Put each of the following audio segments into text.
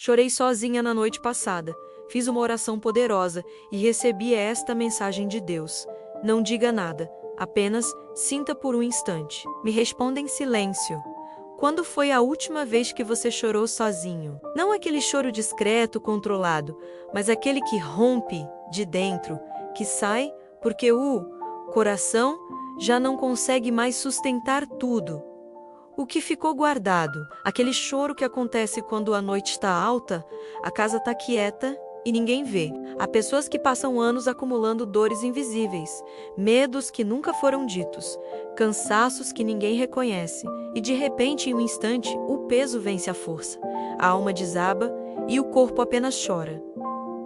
Chorei sozinha na noite passada. Fiz uma oração poderosa e recebi esta mensagem de Deus. Não diga nada, apenas sinta por um instante. Me responda em silêncio. Quando foi a última vez que você chorou sozinho? Não aquele choro discreto, controlado, mas aquele que rompe de dentro, que sai porque o coração já não consegue mais sustentar tudo. O que ficou guardado, aquele choro que acontece quando a noite está alta, a casa está quieta e ninguém vê. Há pessoas que passam anos acumulando dores invisíveis, medos que nunca foram ditos, cansaços que ninguém reconhece, e de repente, em um instante, o peso vence a força. A alma desaba e o corpo apenas chora.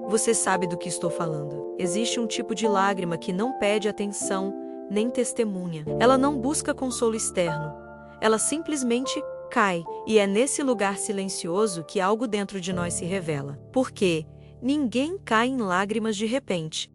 Você sabe do que estou falando. Existe um tipo de lágrima que não pede atenção nem testemunha. Ela não busca consolo externo. Ela simplesmente cai, e é nesse lugar silencioso que algo dentro de nós se revela. Porque ninguém cai em lágrimas de repente.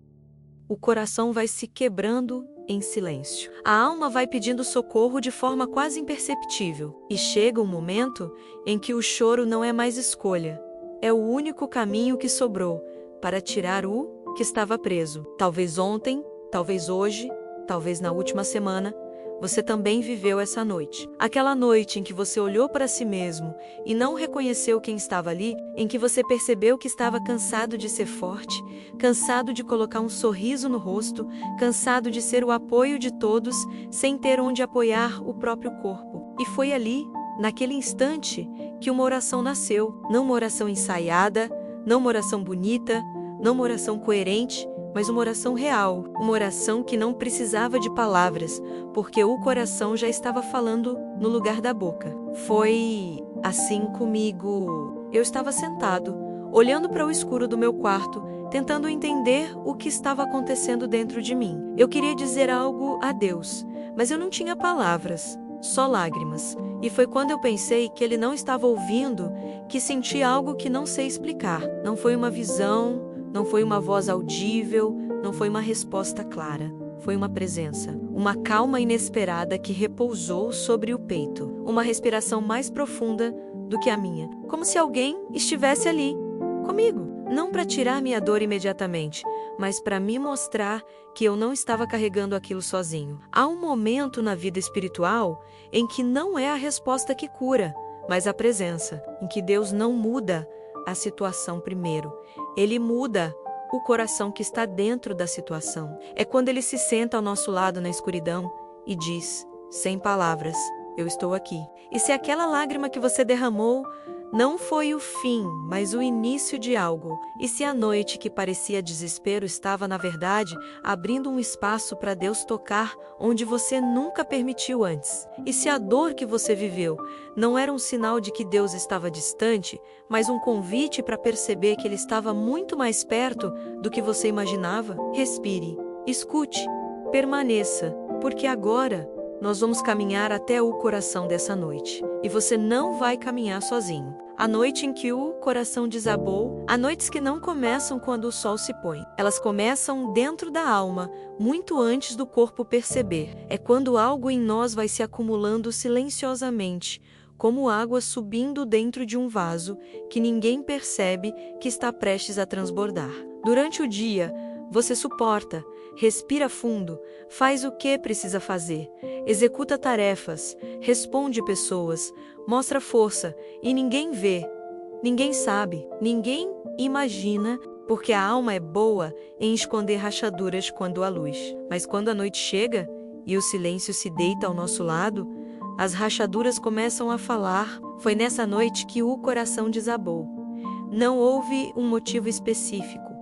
O coração vai se quebrando em silêncio. A alma vai pedindo socorro de forma quase imperceptível. E chega um momento em que o choro não é mais escolha. É o único caminho que sobrou para tirar o que estava preso. Talvez ontem, talvez hoje, talvez na última semana, você também viveu essa noite. Aquela noite em que você olhou para si mesmo e não reconheceu quem estava ali, em que você percebeu que estava cansado de ser forte, cansado de colocar um sorriso no rosto, cansado de ser o apoio de todos, sem ter onde apoiar o próprio corpo. E foi ali, naquele instante, que uma oração nasceu. Não uma oração ensaiada, não uma oração bonita, não uma oração coerente, mas uma oração real, uma oração que não precisava de palavras, porque o coração já estava falando no lugar da boca. Foi assim comigo. Eu estava sentado, olhando para o escuro do meu quarto, tentando entender o que estava acontecendo dentro de mim. Eu queria dizer algo a Deus, mas eu não tinha palavras, só lágrimas. E foi quando eu pensei que Ele não estava ouvindo, que senti algo que não sei explicar. Não foi uma visão, não foi uma voz audível, não foi uma resposta clara. Foi uma presença, uma calma inesperada que repousou sobre o peito. Uma respiração mais profunda do que a minha. Como se alguém estivesse ali, comigo. Não para tirar minha dor imediatamente, mas para me mostrar que eu não estava carregando aquilo sozinho. Há um momento na vida espiritual em que não é a resposta que cura, mas a presença, em que Deus não muda a situação primeiro. Ele muda o coração que está dentro da situação. É quando Ele se senta ao nosso lado na escuridão e diz, sem palavras, eu estou aqui. E se aquela lágrima que você derramou não foi o fim, mas o início de algo, e se a noite que parecia desespero estava, na verdade, abrindo um espaço para Deus tocar onde você nunca permitiu antes, e se a dor que você viveu não era um sinal de que Deus estava distante, mas um convite para perceber que Ele estava muito mais perto do que você imaginava, respire, escute, permaneça, porque agora nós vamos caminhar até o coração dessa noite. E você não vai caminhar sozinho. A noite em que o coração desabou, há noites que não começam quando o sol se põe. Elas começam dentro da alma, muito antes do corpo perceber. É quando algo em nós vai se acumulando silenciosamente, como água subindo dentro de um vaso que ninguém percebe que está prestes a transbordar. Durante o dia, você suporta, respira fundo, faz o que precisa fazer, executa tarefas, responde pessoas, mostra força e ninguém vê, ninguém sabe, ninguém imagina, porque a alma é boa em esconder rachaduras quando há luz. Mas quando a noite chega e o silêncio se deita ao nosso lado, as rachaduras começam a falar. Foi nessa noite que o coração desabou. Não houve um motivo específico.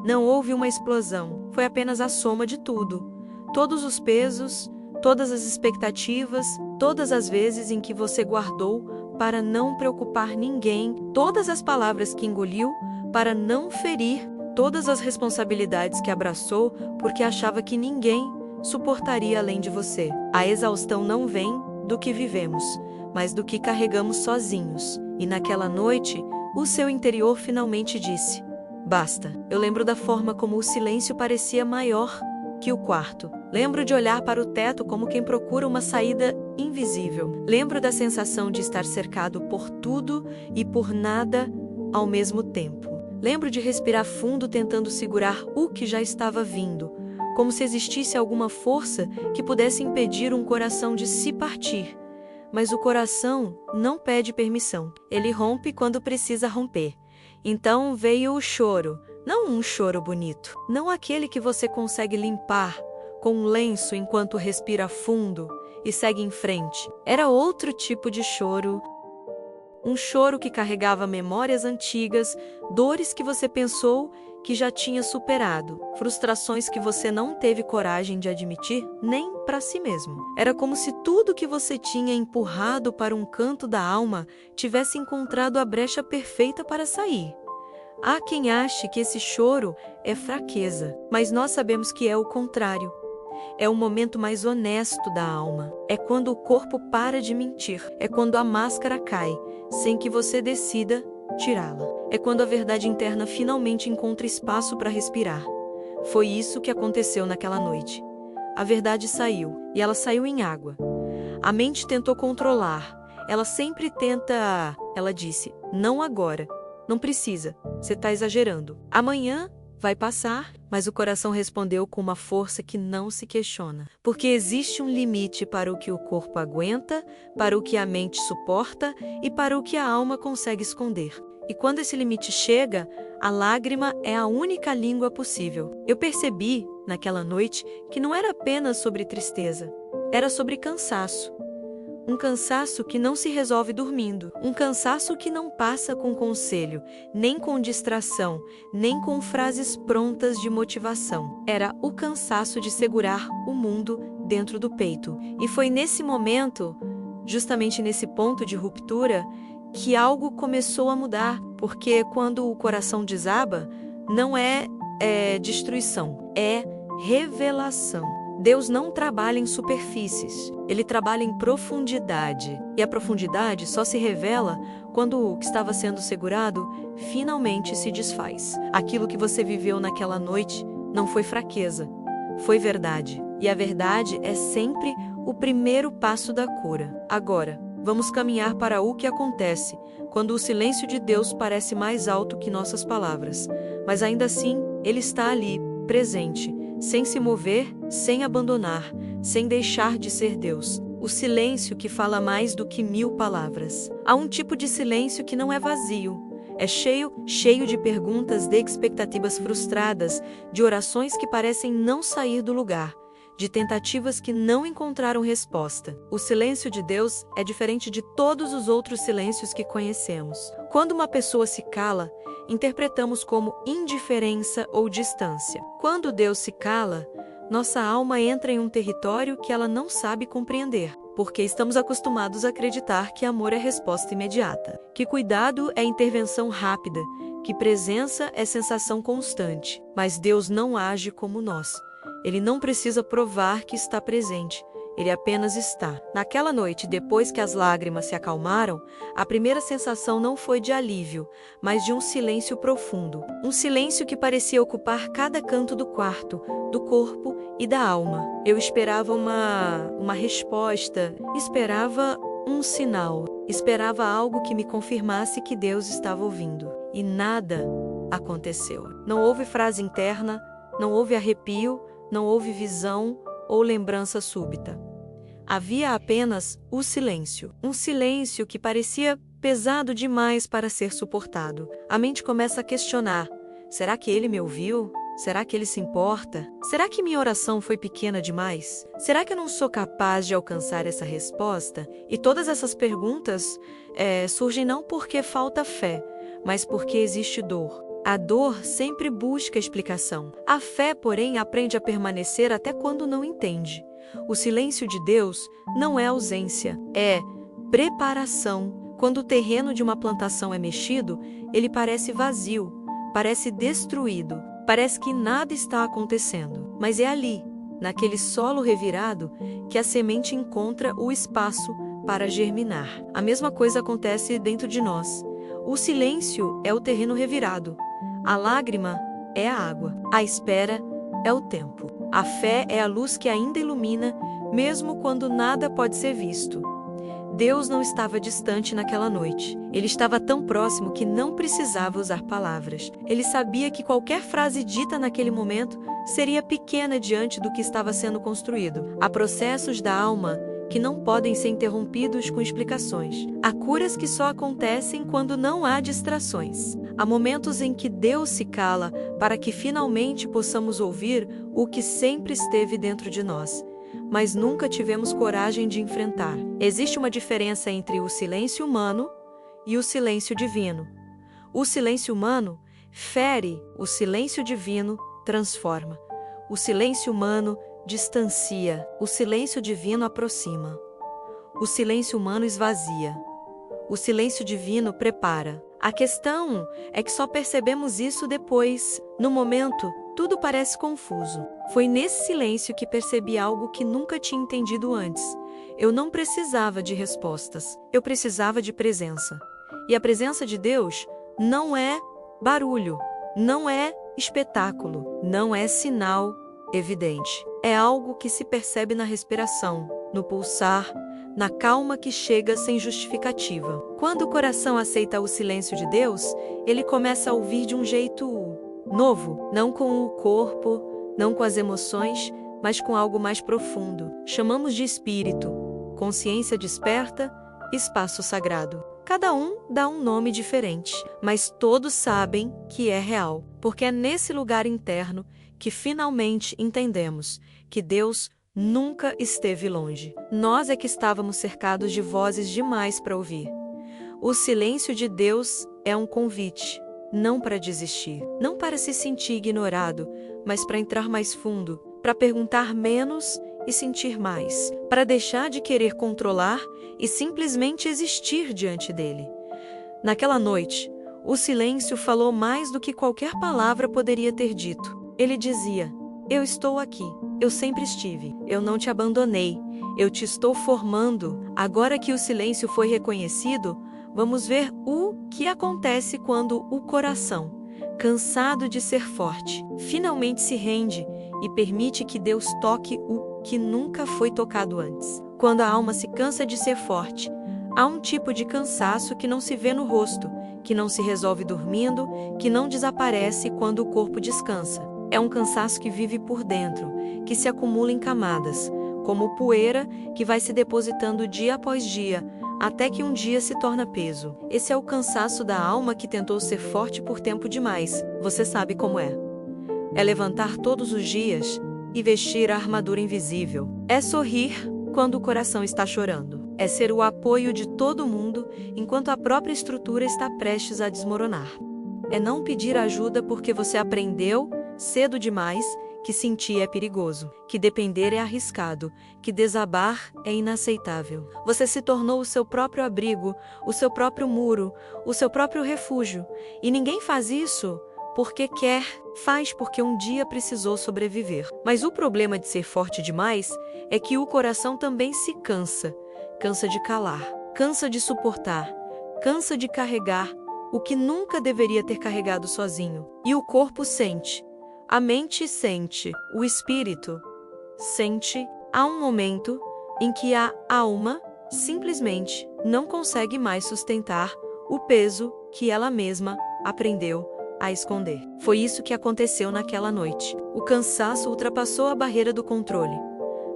Não houve uma explosão, foi apenas a soma de tudo. Todos os pesos, todas as expectativas, todas as vezes em que você guardou para não preocupar ninguém, todas as palavras que engoliu para não ferir, todas as responsabilidades que abraçou porque achava que ninguém suportaria além de você. A exaustão não vem do que vivemos, mas do que carregamos sozinhos. E naquela noite, o seu interior finalmente disse: basta. Eu lembro da forma como o silêncio parecia maior que o quarto. Lembro de olhar para o teto como quem procura uma saída invisível. Lembro da sensação de estar cercado por tudo e por nada ao mesmo tempo. Lembro de respirar fundo tentando segurar o que já estava vindo, como se existisse alguma força que pudesse impedir um coração de se partir. Mas o coração não pede permissão. Ele rompe quando precisa romper. Então veio o choro, não um choro bonito, não aquele que você consegue limpar com um lenço enquanto respira fundo e segue em frente. Era outro tipo de choro, um choro que carregava memórias antigas, dores que você pensou que já tinha superado, frustrações que você não teve coragem de admitir nem para si mesmo. Era como se tudo que você tinha empurrado para um canto da alma tivesse encontrado a brecha perfeita para sair. Há quem ache que esse choro é fraqueza, mas nós sabemos que é o contrário. É o momento mais honesto da alma. É quando o corpo para de mentir. É quando a máscara cai, sem que você decida tirá-la. É quando a verdade interna finalmente encontra espaço para respirar. Foi isso que aconteceu naquela noite. A verdade saiu, e ela saiu em água. A mente tentou controlar. Ela sempre tenta... Ela disse, não agora. Não precisa, você está exagerando. Amanhã vai passar, mas o coração respondeu com uma força que não se questiona. Porque existe um limite para o que o corpo aguenta, para o que a mente suporta e para o que a alma consegue esconder. E quando esse limite chega, a lágrima é a única língua possível. Eu percebi, naquela noite, que não era apenas sobre tristeza, era sobre cansaço. Um cansaço que não se resolve dormindo. Um cansaço que não passa com conselho, nem com distração, nem com frases prontas de motivação. Era o cansaço de segurar o mundo dentro do peito. E foi nesse momento, justamente nesse ponto de ruptura, que algo começou a mudar. Porque quando o coração desaba, não é destruição, é revelação. Deus não trabalha em superfícies, Ele trabalha em profundidade. E a profundidade só se revela quando o que estava sendo segurado finalmente se desfaz. Aquilo que você viveu naquela noite não foi fraqueza, foi verdade. E a verdade é sempre o primeiro passo da cura. Agora, vamos caminhar para o que acontece quando o silêncio de Deus parece mais alto que nossas palavras. Mas ainda assim, Ele está ali, presente, sem se mover, sem abandonar, sem deixar de ser Deus. O silêncio que fala mais do que 1000 palavras. Há um tipo de silêncio que não é vazio. É cheio de perguntas, de expectativas frustradas, de orações que parecem não sair do lugar, de tentativas que não encontraram resposta. O silêncio de Deus é diferente de todos os outros silêncios que conhecemos. Quando uma pessoa se cala, interpretamos como indiferença ou distância. Quando Deus se cala, nossa alma entra em um território que ela não sabe compreender, porque estamos acostumados a acreditar que amor é resposta imediata, que cuidado é intervenção rápida, que presença é sensação constante. Mas Deus não age como nós. Ele não precisa provar que está presente. Ele apenas está. Naquela noite, depois que as lágrimas se acalmaram, a primeira sensação não foi de alívio, mas de um silêncio profundo. Um silêncio que parecia ocupar cada canto do quarto, do corpo e da alma. Eu esperava uma resposta, esperava um sinal, esperava algo que me confirmasse que Deus estava ouvindo. E nada aconteceu. Não houve frase interna, não houve arrepio, não houve visão ou lembrança súbita. Havia apenas o silêncio. Um silêncio que parecia pesado demais para ser suportado. A mente começa a questionar: será que ele me ouviu? Será que ele se importa? Será que minha oração foi pequena demais? Será que eu não sou capaz de alcançar essa resposta? E todas essas perguntas surgem não porque falta fé, mas porque existe dor. A dor sempre busca explicação. A fé, porém, aprende a permanecer até quando não entende. O silêncio de Deus não é ausência, é preparação. Quando o terreno de uma plantação é mexido, ele parece vazio, parece destruído, parece que nada está acontecendo. Mas é ali, naquele solo revirado, que a semente encontra o espaço para germinar. A mesma coisa acontece dentro de nós. O silêncio é o terreno revirado. A lágrima é a água. A espera é o tempo. A fé é a luz que ainda ilumina, mesmo quando nada pode ser visto. Deus não estava distante naquela noite. Ele estava tão próximo que não precisava usar palavras. Ele sabia que qualquer frase dita naquele momento seria pequena diante do que estava sendo construído. Há processos da alma que não podem ser interrompidos com explicações. Há curas que só acontecem quando não há distrações. Há momentos em que Deus se cala para que finalmente possamos ouvir o que sempre esteve dentro de nós, mas nunca tivemos coragem de enfrentar. Existe uma diferença entre o silêncio humano e o silêncio divino. O silêncio humano fere, o silêncio divino transforma. O silêncio humano distancia, o silêncio divino aproxima. O silêncio humano esvazia. O silêncio divino prepara. A questão é que só percebemos isso depois. No momento, tudo parece confuso. Foi nesse silêncio que percebi algo que nunca tinha entendido antes. Eu não precisava de respostas. Eu precisava de presença. E a presença de Deus não é barulho, não é espetáculo, não é sinal evidente. É algo que se percebe na respiração, no pulsar, na calma que chega sem justificativa. Quando o coração aceita o silêncio de Deus, ele começa a ouvir de um jeito novo, não com o corpo, não com as emoções, mas com algo mais profundo. Chamamos de espírito, consciência desperta, espaço sagrado. Cada um dá um nome diferente, mas todos sabem que é real, porque é nesse lugar interno que finalmente entendemos que Deus nunca esteve longe. Nós é que estávamos cercados de vozes demais para ouvir. O silêncio de Deus é um convite, não para desistir, não para se sentir ignorado, mas para entrar mais fundo, para perguntar menos e sentir mais, para deixar de querer controlar e simplesmente existir diante dele. Naquela noite, o silêncio falou mais do que qualquer palavra poderia ter dito. Ele dizia: eu estou aqui, eu sempre estive, eu não te abandonei, eu te estou formando. Agora que o silêncio foi reconhecido, vamos ver o que acontece quando o coração, cansado de ser forte, finalmente se rende e permite que Deus toque o que nunca foi tocado antes. Quando a alma se cansa de ser forte, há um tipo de cansaço que não se vê no rosto, que não se resolve dormindo, que não desaparece quando o corpo descansa. É um cansaço que vive por dentro, que se acumula em camadas, como poeira que vai se depositando dia após dia, até que um dia se torna peso. Esse é o cansaço da alma que tentou ser forte por tempo demais. Você sabe como é. É levantar todos os dias e vestir a armadura invisível. É sorrir quando o coração está chorando. É ser o apoio de todo mundo enquanto a própria estrutura está prestes a desmoronar. É não pedir ajuda porque você aprendeu cedo demais que sentir é perigoso, que depender é arriscado, que desabar é inaceitável. Você se tornou o seu próprio abrigo, o seu próprio muro, o seu próprio refúgio. E ninguém faz isso porque quer, faz porque um dia precisou sobreviver. Mas o problema de ser forte demais é que o coração também se cansa. Cansa de calar, cansa de suportar, cansa de carregar o que nunca deveria ter carregado sozinho. E o corpo sente. A mente sente, o espírito sente. Há um momento em que a alma simplesmente não consegue mais sustentar o peso que ela mesma aprendeu a esconder. Foi isso que aconteceu naquela noite. O cansaço ultrapassou a barreira do controle.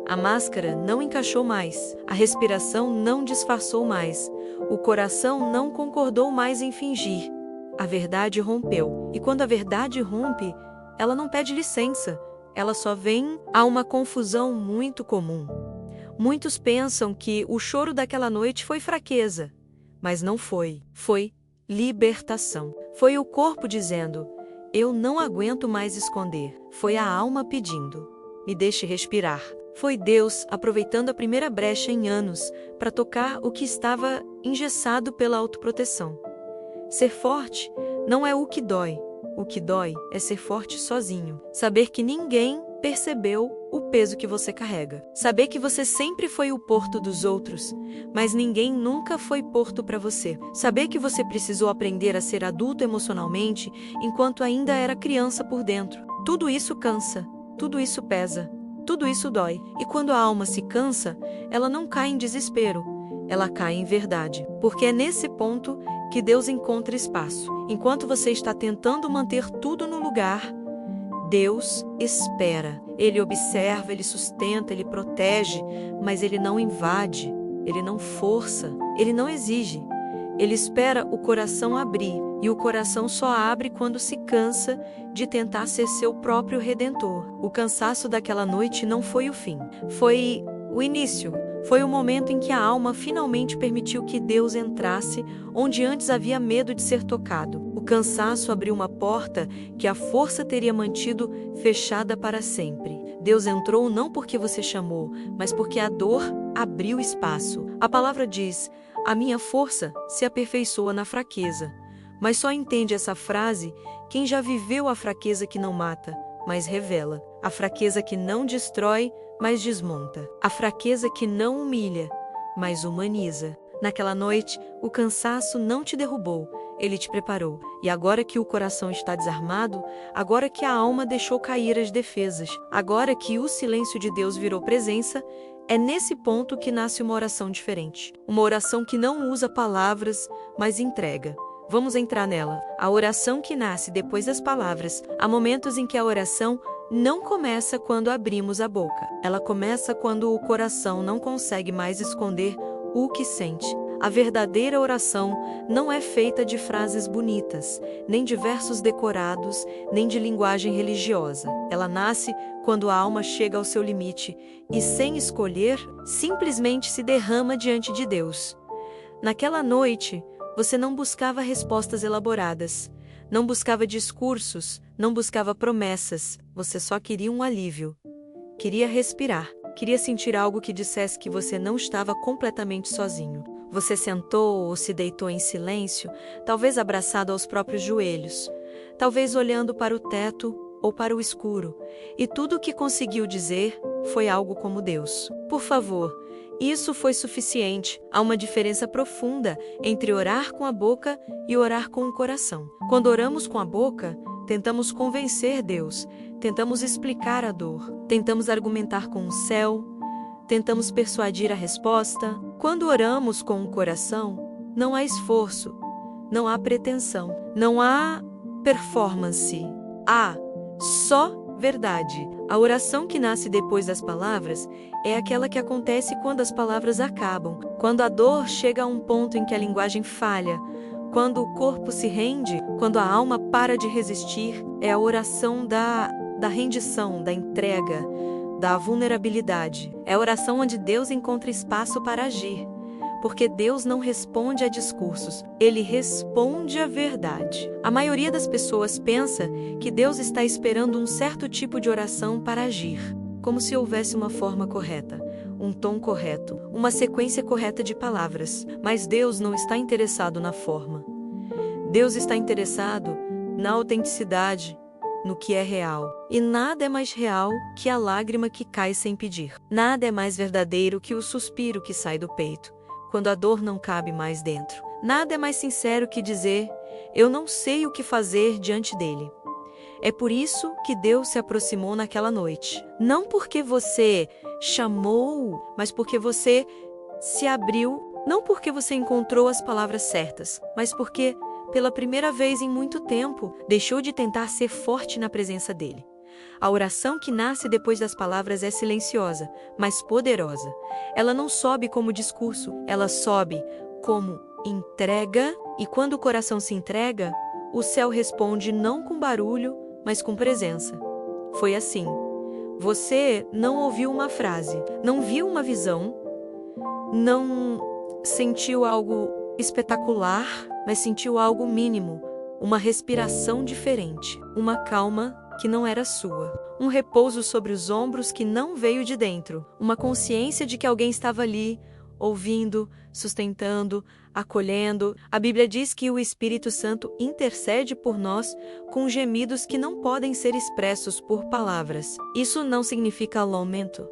A máscara não encaixou mais, a respiração não disfarçou mais, o coração não concordou mais em fingir. A verdade rompeu. E quando a verdade rompe, ela não pede licença, ela só vem. Há uma confusão muito comum. Muitos pensam que o choro daquela noite foi fraqueza, mas não foi. Foi libertação. Foi o corpo dizendo: eu não aguento mais esconder. Foi a alma pedindo: me deixe respirar. Foi Deus aproveitando a primeira brecha em anos para tocar o que estava engessado pela autoproteção. Ser forte não é o que dói. O que dói é ser forte sozinho. Saber que ninguém percebeu o peso que você carrega. Saber que você sempre foi o porto dos outros, mas ninguém nunca foi porto para você. Saber que você precisou aprender a ser adulto emocionalmente enquanto ainda era criança por dentro. Tudo isso cansa, tudo isso pesa, tudo isso dói. E quando a alma se cansa, ela não cai em desespero. ela cai em verdade. Porque é nesse ponto que Deus encontra espaço. Enquanto você está tentando manter tudo no lugar, Deus espera. Ele observa, ele sustenta, ele protege, mas ele não invade, ele não força, ele não exige. Ele espera o coração abrir, e o coração só abre quando se cansa de tentar ser seu próprio redentor. O cansaço daquela noite não foi o fim, foi o início. Foi o momento em que a alma finalmente permitiu que Deus entrasse onde antes havia medo de ser tocado. O cansaço abriu uma porta que a força teria mantido fechada para sempre. Deus entrou não porque você chamou, mas porque a dor abriu espaço. A palavra diz: "A minha força se aperfeiçoa na fraqueza." Mas só entende essa frase quem já viveu a fraqueza que não mata, mas revela. A fraqueza que não destrói, mas desmonta. A fraqueza que não humilha, mas humaniza. Naquela noite, o cansaço não te derrubou, ele te preparou. E agora que o coração está desarmado, agora que a alma deixou cair as defesas, agora que o silêncio de Deus virou presença, é nesse ponto que nasce uma oração diferente. Uma oração que não usa palavras, mas entrega. Vamos entrar nela. A oração que nasce depois das palavras. Há momentos em que a oração não começa quando abrimos a boca. Ela começa quando o coração não consegue mais esconder o que sente. A verdadeira oração não é feita de frases bonitas, nem de versos decorados, nem de linguagem religiosa. Ela nasce quando a alma chega ao seu limite e, sem escolher, simplesmente se derrama diante de Deus. Naquela noite, você não buscava respostas elaboradas, não buscava discursos, não buscava promessas, você só queria um alívio. Queria respirar, queria sentir algo que dissesse que você não estava completamente sozinho. Você sentou ou se deitou em silêncio, talvez abraçado aos próprios joelhos, talvez olhando para o teto ou para o escuro, e tudo o que conseguiu dizer foi algo como: Deus, por favor. Isso foi suficiente. Há uma diferença profunda entre orar com a boca e orar com o coração. Quando oramos com a boca, tentamos convencer Deus, tentamos explicar a dor, tentamos argumentar com o céu, tentamos persuadir a resposta. Quando oramos com o coração, não há esforço, não há pretensão, não há performance, há só verdade. A oração que nasce depois das palavras é aquela que acontece quando as palavras acabam, quando a dor chega a um ponto em que a linguagem falha, quando o corpo se rende, quando a alma para de resistir. É a oração da rendição, da entrega, da vulnerabilidade. É a oração onde Deus encontra espaço para agir. Porque Deus não responde a discursos, Ele responde à verdade. A maioria das pessoas pensa que Deus está esperando um certo tipo de oração para agir, como se houvesse uma forma correta, um tom correto, uma sequência correta de palavras. Mas Deus não está interessado na forma. Deus está interessado na autenticidade, no que é real. E nada é mais real que a lágrima que cai sem pedir. Nada é mais verdadeiro que o suspiro que sai do peito quando a dor não cabe mais dentro. Nada é mais sincero que dizer: eu não sei o que fazer diante dele. É por isso que Deus se aproximou naquela noite. Não porque você chamou, mas porque você se abriu. Não porque você encontrou as palavras certas, mas porque, pela primeira vez em muito tempo, deixou de tentar ser forte na presença dele. A oração que nasce depois das palavras é silenciosa, mas poderosa. Ela não sobe como discurso, ela sobe como entrega, e quando o coração se entrega, o céu responde não com barulho, mas com presença. Foi assim. Você não ouviu uma frase, não viu uma visão, não sentiu algo espetacular, mas sentiu algo mínimo, uma respiração diferente, uma calma que não era sua, um repouso sobre os ombros que não veio de dentro, uma consciência de que alguém estava ali, ouvindo, sustentando, acolhendo. A Bíblia diz que o Espírito Santo intercede por nós com gemidos que não podem ser expressos por palavras. Isso não significa lamento.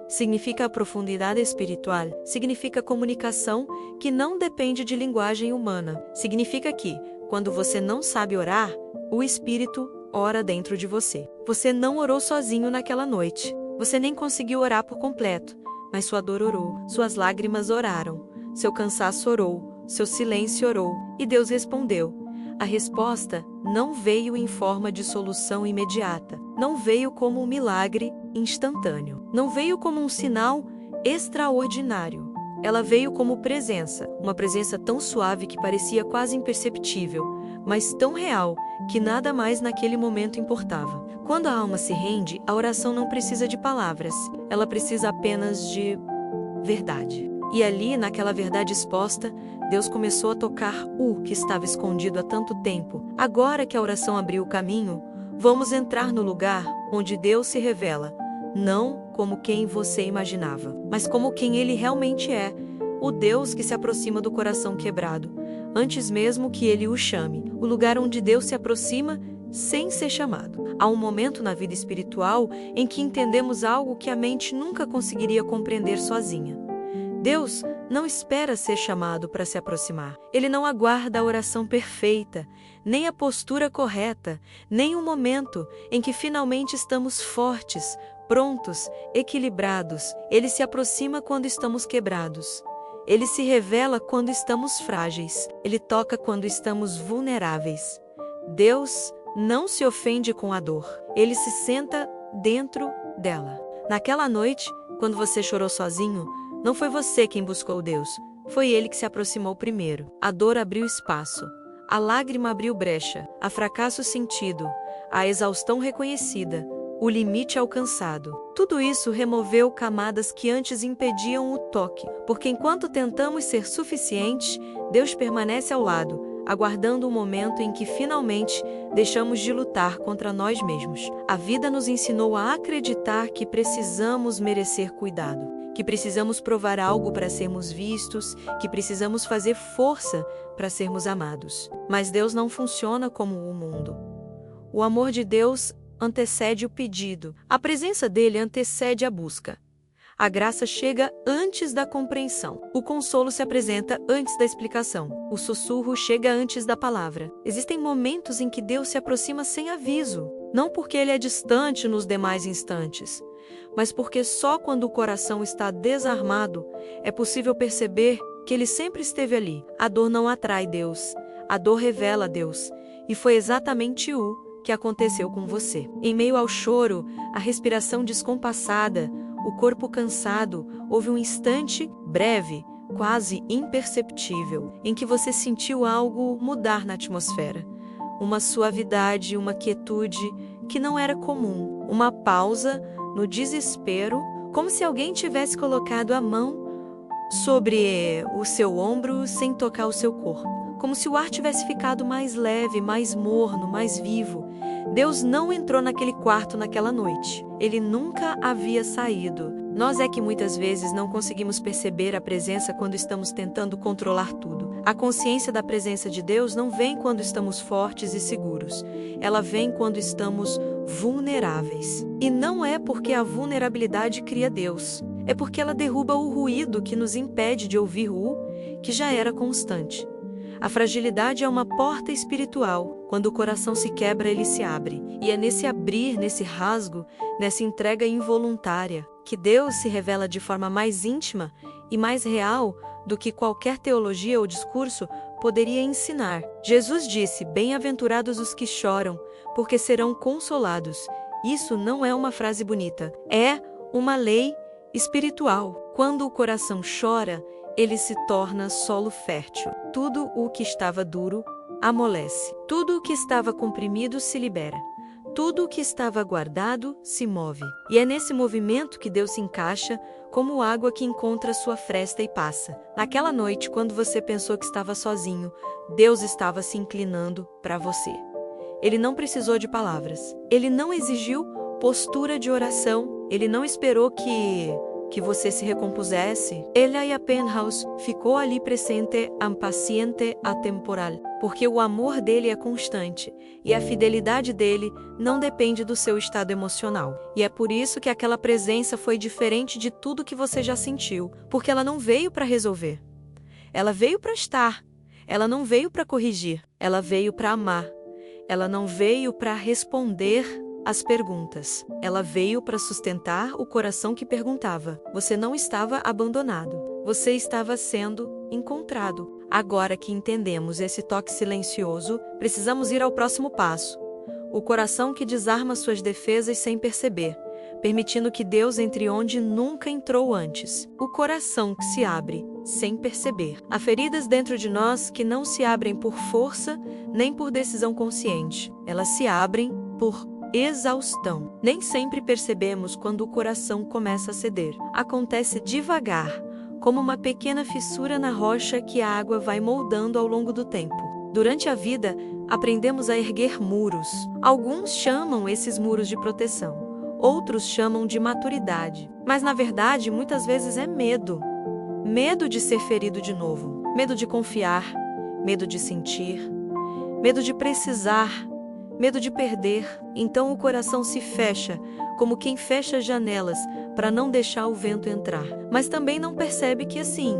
Significa profundidade espiritual, significa comunicação que não depende de linguagem humana. Significa que, quando você não sabe orar, o Espírito ora dentro de você. Você não orou sozinho naquela noite. Você nem conseguiu orar por completo, mas sua dor orou, suas lágrimas oraram, seu cansaço orou, seu silêncio orou, e Deus respondeu. A resposta não veio em forma de solução imediata, não veio como um milagre instantâneo, não veio como um sinal extraordinário. Ela veio como presença, uma presença tão suave que parecia quase imperceptível, mas tão real que nada mais naquele momento importava. Quando a alma se rende, a oração não precisa de palavras, ela precisa apenas de verdade. E ali, naquela verdade exposta, Deus começou a tocar o que estava escondido há tanto tempo. Agora que a oração abriu o caminho, vamos entrar no lugar onde Deus se revela, não como quem você imaginava, mas como quem Ele realmente é, o Deus que se aproxima do coração quebrado, antes mesmo que Ele o chame, o lugar onde Deus se aproxima sem ser chamado. Há um momento na vida espiritual em que entendemos algo que a mente nunca conseguiria compreender sozinha. Deus não espera ser chamado para se aproximar. Ele não aguarda a oração perfeita, nem a postura correta, nem o momento em que finalmente estamos fortes, prontos, equilibrados. Ele se aproxima quando estamos quebrados. Ele se revela quando estamos frágeis. Ele toca quando estamos vulneráveis. Deus não se ofende com a dor. Ele se senta dentro dela. Naquela noite, quando você chorou sozinho, não foi você quem buscou Deus, foi Ele que se aproximou primeiro. A dor abriu espaço, a lágrima abriu brecha, a fracasso sentido, a exaustão reconhecida, o limite alcançado. Tudo isso removeu camadas que antes impediam o toque, porque enquanto tentamos ser suficientes, Deus permanece ao lado, aguardando o momento em que finalmente deixamos de lutar contra nós mesmos. A vida nos ensinou a acreditar que precisamos merecer cuidado, que precisamos provar algo para sermos vistos, que precisamos fazer força para sermos amados. Mas Deus não funciona como o mundo. O amor de Deus antecede o pedido. A presença dele antecede a busca. A graça chega antes da compreensão. O consolo se apresenta antes da explicação. O sussurro chega antes da palavra. Existem momentos em que Deus se aproxima sem aviso, não porque ele é distante nos demais instantes, mas porque só quando o coração está desarmado é possível perceber que ele sempre esteve ali. A dor não atrai Deus, a dor revela Deus, e foi exatamente o que aconteceu com você. Em meio ao choro, a respiração descompassada, o corpo cansado, houve um instante breve, quase imperceptível, em que você sentiu algo mudar na atmosfera. Uma suavidade, uma quietude que não era comum, uma pausa no desespero, como se alguém tivesse colocado a mão sobre o seu ombro sem tocar o seu corpo, como se o ar tivesse ficado mais leve, mais morno, mais vivo. Deus não entrou naquele quarto naquela noite. Ele nunca havia saído. Nós é que muitas vezes não conseguimos perceber a presença quando estamos tentando controlar tudo. A consciência da presença de Deus não vem quando estamos fortes e seguros. Ela vem quando estamos vulneráveis. E não é porque a vulnerabilidade cria Deus. É porque ela derruba o ruído que nos impede de ouvir o que já era constante. A fragilidade é uma porta espiritual. Quando o coração se quebra, ele se abre. E é nesse abrir, nesse rasgo, nessa entrega involuntária, que Deus se revela de forma mais íntima e mais real do que qualquer teologia ou discurso poderia ensinar. Jesus disse: "Bem-aventurados os que choram, porque serão consolados." Isso não é uma frase bonita, é uma lei espiritual. Quando o coração chora, ele se torna solo fértil. Tudo o que estava duro amolece. Tudo o que estava comprimido se libera. Tudo o que estava guardado se move. E é nesse movimento que Deus se encaixa, como água que encontra sua fresta e passa. Naquela noite, quando você pensou que estava sozinho, Deus estava se inclinando para você. Ele não precisou de palavras. Ele não exigiu postura de oração. Ele não esperou que você se recompusesse. Ela e a Penthouse ficou ali presente, impaciente, atemporal, porque o amor dele é constante e a fidelidade dele não depende do seu estado emocional. E é por isso que aquela presença foi diferente de tudo que você já sentiu, porque ela não veio para resolver. Ela veio para estar. Ela não veio para corrigir. Ela veio para amar. Ela não veio para responder as perguntas. Ela veio para sustentar o coração que perguntava. Você não estava abandonado. Você estava sendo encontrado. Agora que entendemos esse toque silencioso, precisamos ir ao próximo passo. O coração que desarma suas defesas sem perceber, permitindo que Deus entre onde nunca entrou antes. O coração que se abre sem perceber. Há feridas dentro de nós que não se abrem por força nem por decisão consciente. Elas se abrem por exaustão. Nem sempre percebemos quando o coração começa a ceder. Acontece devagar, como uma pequena fissura na rocha que a água vai moldando ao longo do tempo. Durante a vida, aprendemos a erguer muros. Alguns chamam esses muros de proteção, outros chamam de maturidade. Mas na verdade, muitas vezes é medo. Medo de ser ferido de novo, medo de confiar, medo de sentir, medo de precisar, medo de perder. Então o coração se fecha, como quem fecha janelas para não deixar o vento entrar. Mas também não percebe que assim,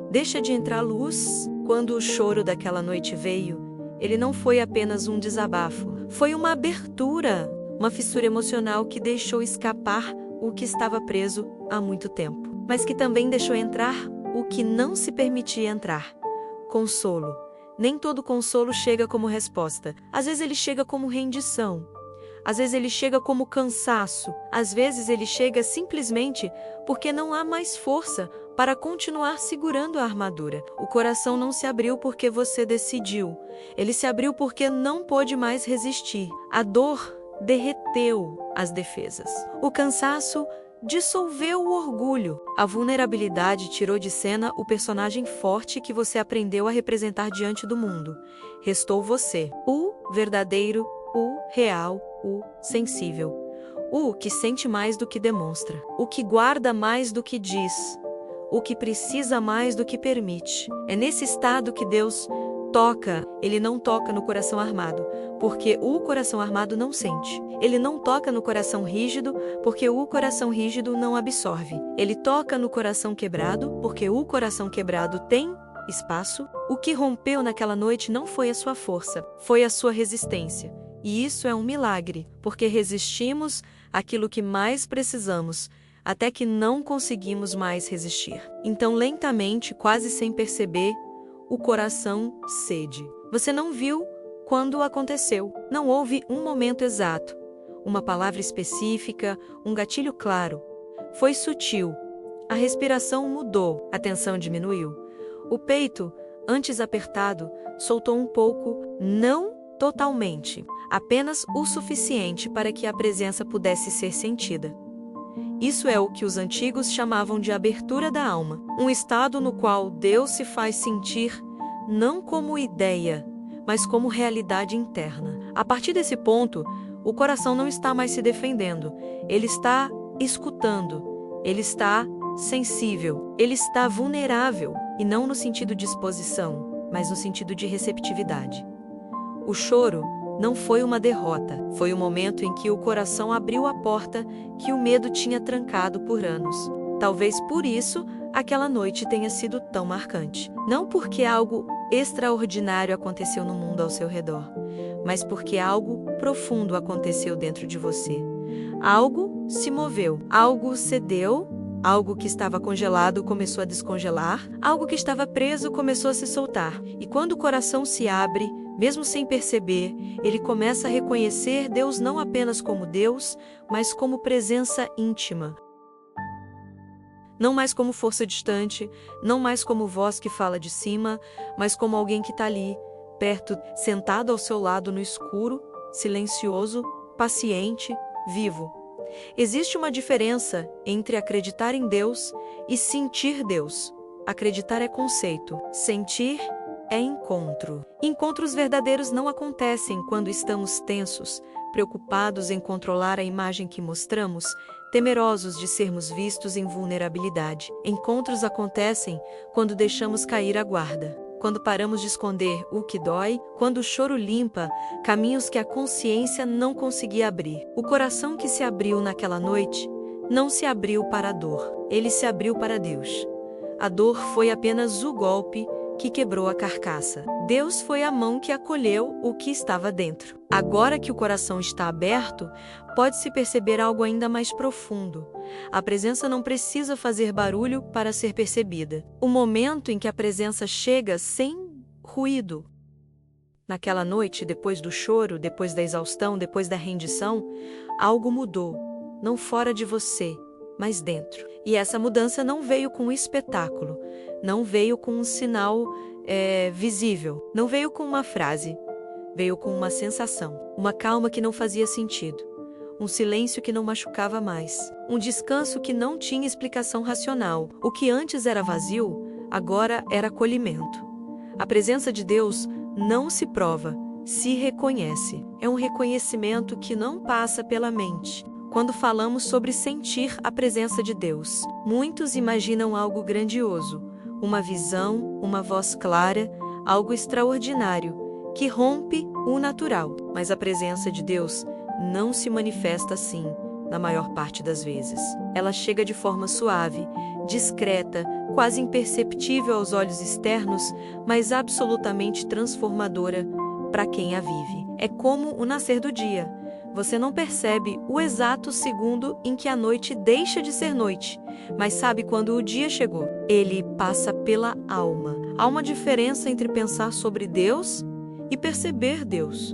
deixa de entrar luz. Quando o choro daquela noite veio, ele não foi apenas um desabafo, foi uma abertura, uma fissura emocional que deixou escapar o que estava preso há muito tempo, mas que também deixou entrar o que não se permitia entrar. Consolo. Nem todo consolo chega como resposta. Às vezes ele chega como rendição. Às vezes ele chega como cansaço. Às vezes ele chega simplesmente porque não há mais força para continuar segurando a armadura. O coração não se abriu porque você decidiu. Ele se abriu porque não pôde mais resistir. A dor derreteu as defesas. O cansaço dissolveu o orgulho. A vulnerabilidade tirou de cena o personagem forte que você aprendeu a representar diante do mundo. Restou você, o verdadeiro, o real, o sensível. O que sente mais do que demonstra. O que guarda mais do que diz. O que precisa mais do que permite. É nesse estado que Deus toca. Ele não toca no coração armado, porque o coração armado não sente. Ele não toca no coração rígido, porque o coração rígido não absorve. Ele toca no coração quebrado, porque o coração quebrado tem espaço. O que rompeu naquela noite não foi a sua força, foi a sua resistência. E isso é um milagre, porque resistimos àquilo que mais precisamos, até que não conseguimos mais resistir. Então, lentamente, quase sem perceber, o coração cede. Você não viu quando aconteceu. Não houve um momento exato, uma palavra específica, um gatilho claro. Foi sutil. A respiração mudou, a tensão diminuiu. O peito, antes apertado, soltou um pouco, não totalmente, apenas o suficiente para que a presença pudesse ser sentida. Isso é o que os antigos chamavam de abertura da alma, um estado no qual Deus se faz sentir não como ideia, mas como realidade interna. A partir desse ponto, o coração não está mais se defendendo, ele está escutando, ele está sensível, ele está vulnerável, e não no sentido de exposição, mas no sentido de receptividade. O choro não foi uma derrota, foi o momento em que o coração abriu a porta que o medo tinha trancado por anos. Talvez por isso aquela noite tenha sido tão marcante. Não porque algo extraordinário aconteceu no mundo ao seu redor, mas porque algo profundo aconteceu dentro de você. Algo se moveu, algo cedeu, algo que estava congelado começou a descongelar, algo que estava preso começou a se soltar. E quando o coração se abre, mesmo sem perceber, ele começa a reconhecer Deus não apenas como Deus, mas como presença íntima. Não mais como força distante, não mais como voz que fala de cima, mas como alguém que está ali, perto, sentado ao seu lado no escuro, silencioso, paciente, vivo. Existe uma diferença entre acreditar em Deus e sentir Deus. Acreditar é conceito, sentir é encontro. Encontros verdadeiros não acontecem quando estamos tensos, preocupados em controlar a imagem que mostramos, temerosos de sermos vistos em vulnerabilidade. Encontros acontecem quando deixamos cair a guarda, quando paramos de esconder o que dói, quando o choro limpa caminhos que a consciência não conseguia abrir. O coração que se abriu naquela noite não se abriu para a dor, ele se abriu para Deus. A dor foi apenas o golpe que quebrou a carcaça. Deus foi a mão que acolheu o que estava dentro. Agora que o coração está aberto, pode-se perceber algo ainda mais profundo. A presença não precisa fazer barulho para ser percebida. O momento em que a presença chega sem ruído. Naquela noite, depois do choro, depois da exaustão, depois da rendição, algo mudou, não fora de você, mas dentro. E essa mudança não veio com um espetáculo, não veio com um sinal visível, não veio com uma frase, veio com uma sensação, uma calma que não fazia sentido, um silêncio que não machucava mais, um descanso que não tinha explicação racional. O que antes era vazio, agora era acolhimento. A presença de Deus não se prova, se reconhece. É um reconhecimento que não passa pela mente. Quando falamos sobre sentir a presença de Deus, muitos imaginam algo grandioso, uma visão, uma voz clara, algo extraordinário, que rompe o natural. Mas a presença de Deus não se manifesta assim, na maior parte das vezes. Ela chega de forma suave, discreta, quase imperceptível aos olhos externos, mas absolutamente transformadora para quem a vive. É como o nascer do dia. Você não percebe o exato segundo em que a noite deixa de ser noite, mas sabe quando o dia chegou. Ele passa pela alma. Há uma diferença entre pensar sobre Deus e perceber Deus.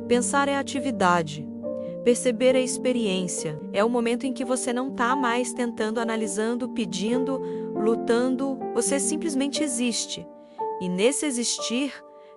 Pensar é atividade. Perceber é experiência. É o momento em que você não está mais tentando, analisando, pedindo, lutando. Você simplesmente existe. E nesse existir,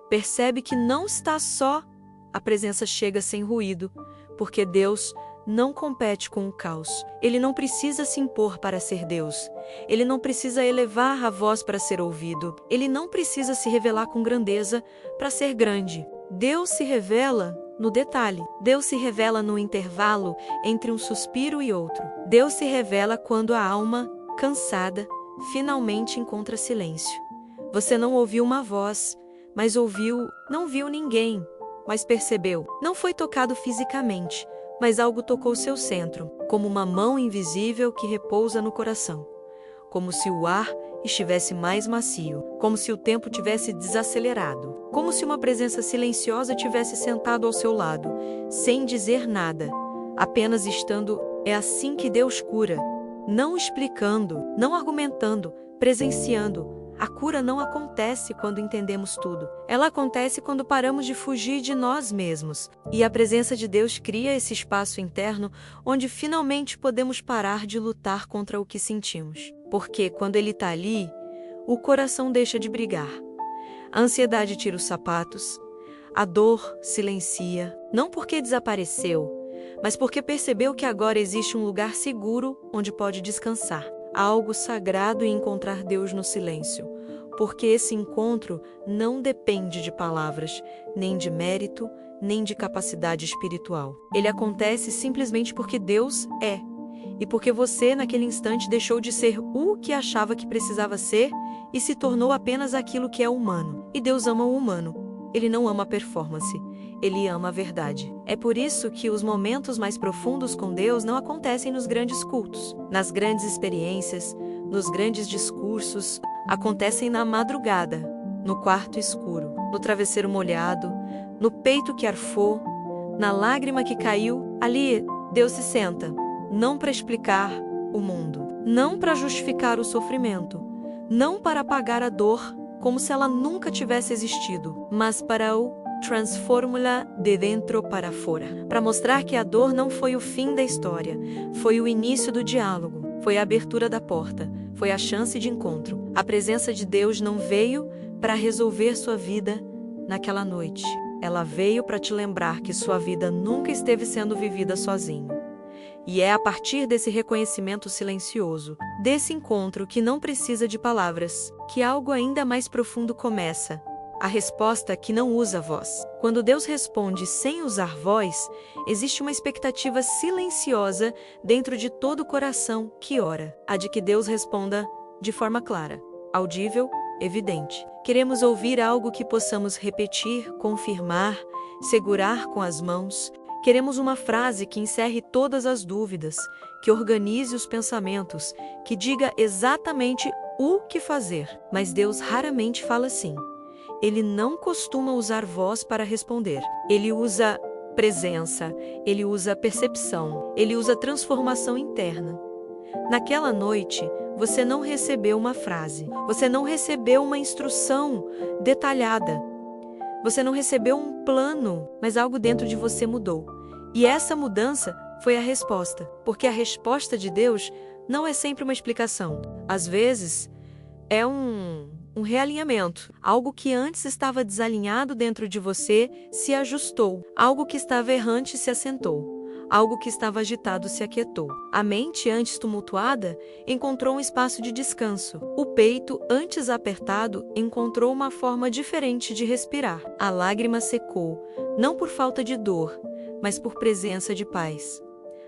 percebe que não está só. A presença chega sem ruído, porque Deus não compete com o caos. Ele não precisa se impor para ser Deus. Ele não precisa elevar a voz para ser ouvido. Ele não precisa se revelar com grandeza para ser grande. Deus se revela no detalhe. Deus se revela no intervalo entre um suspiro e outro. Deus se revela quando a alma, cansada, finalmente encontra silêncio. Você não ouviu uma voz, mas não viu ninguém, mas percebeu. Não foi tocado fisicamente, mas algo tocou seu centro, como uma mão invisível que repousa no coração. Como se o ar estivesse mais macio, como se o tempo tivesse desacelerado, como se uma presença silenciosa tivesse sentado ao seu lado, sem dizer nada, apenas estando. É assim que Deus cura, não explicando, não argumentando, presenciando. A cura não acontece quando entendemos tudo. Ela acontece quando paramos de fugir de nós mesmos. E a presença de Deus cria esse espaço interno onde finalmente podemos parar de lutar contra o que sentimos. Porque quando Ele está ali, o coração deixa de brigar. A ansiedade tira os sapatos. A dor silencia. Não porque desapareceu, mas porque percebeu que agora existe um lugar seguro onde pode descansar. Há algo sagrado em encontrar Deus no silêncio, porque esse encontro não depende de palavras, nem de mérito, nem de capacidade espiritual. Ele acontece simplesmente porque Deus é, e porque você, naquele instante, deixou de ser o que achava que precisava ser e se tornou apenas aquilo que é humano. E Deus ama o humano. Ele não ama a performance. Ele ama a verdade. É por isso que os momentos mais profundos com Deus não acontecem nos grandes cultos, nas grandes experiências, nos grandes discursos. Acontecem na madrugada, no quarto escuro, no travesseiro molhado, no peito que arfou, na lágrima que caiu. Ali, Deus se senta, não para explicar o mundo, não para justificar o sofrimento, não para apagar a dor como se ela nunca tivesse existido, mas para o transformá-la de dentro para fora, para mostrar que a dor não foi o fim da história, foi o início do diálogo, foi a abertura da porta, foi a chance de encontro. A presença de Deus não veio para resolver sua vida naquela noite. Ela veio para te lembrar que sua vida nunca esteve sendo vivida sozinho. E é a partir desse reconhecimento silencioso, desse encontro que não precisa de palavras, que algo ainda mais profundo começa. A resposta que não usa voz. Quando Deus responde sem usar voz, existe uma expectativa silenciosa dentro de todo o coração que ora. A de que Deus responda de forma clara, audível, evidente. Queremos ouvir algo que possamos repetir, confirmar, segurar com as mãos. Queremos uma frase que encerre todas as dúvidas, que organize os pensamentos, que diga exatamente o que fazer. Mas Deus raramente fala assim. Ele não costuma usar voz para responder. Ele usa presença, ele usa percepção, ele usa transformação interna. Naquela noite, você não recebeu uma frase, você não recebeu uma instrução detalhada, você não recebeu um plano, mas algo dentro de você mudou. E essa mudança foi a resposta, porque a resposta de Deus não é sempre uma explicação. Às vezes, é um realinhamento. Algo que antes estava desalinhado dentro de você se ajustou. Algo que estava errante se assentou. Algo que estava agitado se aquietou. A mente, antes tumultuada, encontrou um espaço de descanso. O peito, antes apertado, encontrou uma forma diferente de respirar. A lágrima secou, não por falta de dor, mas por presença de paz.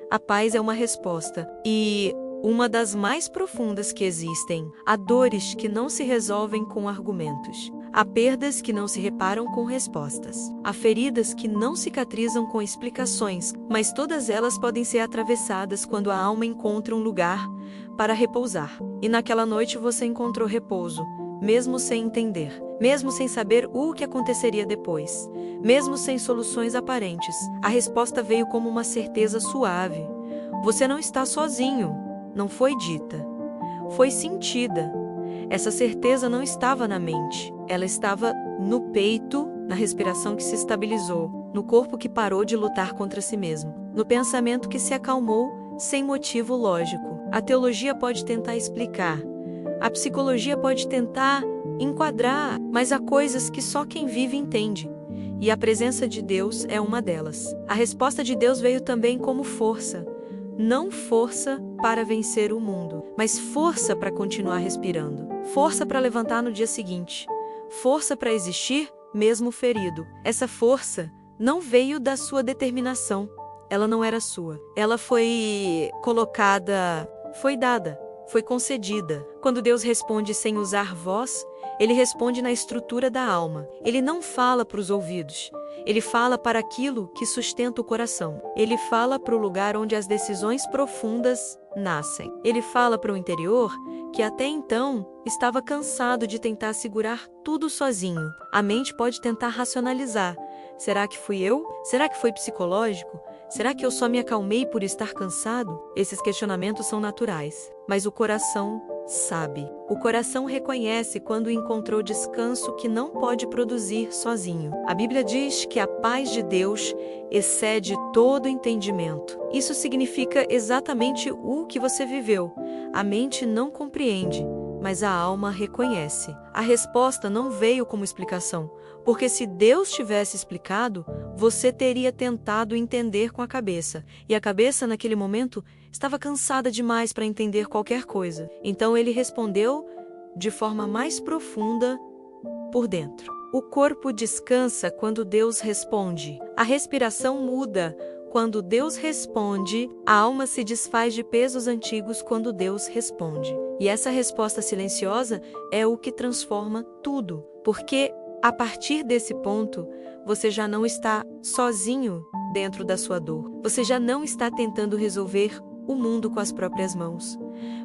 A paz é uma resposta, e uma das mais profundas que existem. Há dores que não se resolvem com argumentos. Há perdas que não se reparam com respostas. Há feridas que não cicatrizam com explicações, mas todas elas podem ser atravessadas quando a alma encontra um lugar para repousar. E naquela noite você encontrou repouso, mesmo sem entender, mesmo sem saber o que aconteceria depois, mesmo sem soluções aparentes. A resposta veio como uma certeza suave. Você não está sozinho. Não foi dita, foi sentida. Essa certeza não estava na mente, ela estava no peito, na respiração que se estabilizou, no corpo que parou de lutar contra si mesmo, no pensamento que se acalmou sem motivo lógico. A teologia pode tentar explicar, a psicologia pode tentar enquadrar, mas há coisas que só quem vive entende. E a presença de Deus é uma delas. A resposta de Deus veio também como força. Não força para vencer o mundo, mas força para continuar respirando. Força para levantar no dia seguinte. Força para existir, mesmo ferido. Essa força não veio da sua determinação. Ela não era sua. Ela foi colocada, foi dada, foi concedida. Quando Deus responde sem usar voz, Ele responde na estrutura da alma. Ele não fala para os ouvidos. Ele fala para aquilo que sustenta o coração. Ele fala para o lugar onde as decisões profundas nascem. Ele fala para o interior que até então estava cansado de tentar segurar tudo sozinho. A mente pode tentar racionalizar. Será que fui eu? Será que foi psicológico? Será que eu só me acalmei por estar cansado? Esses questionamentos são naturais, mas o coração sabe. O coração reconhece quando encontrou descanso que não pode produzir sozinho. A Bíblia diz que a paz de Deus excede todo entendimento. Isso significa exatamente o que você viveu. A mente não compreende, mas a alma reconhece. A resposta não veio como explicação, porque se Deus tivesse explicado, você teria tentado entender com a cabeça, e a cabeça, naquele momento, estava cansada demais para entender qualquer coisa. Então ele respondeu de forma mais profunda por dentro. O corpo descansa quando Deus responde. A respiração muda quando Deus responde. A alma se desfaz de pesos antigos quando Deus responde. E essa resposta silenciosa é o que transforma tudo, porque a partir desse ponto, você já não está sozinho dentro da sua dor. Você já não está tentando resolver o mundo com as próprias mãos.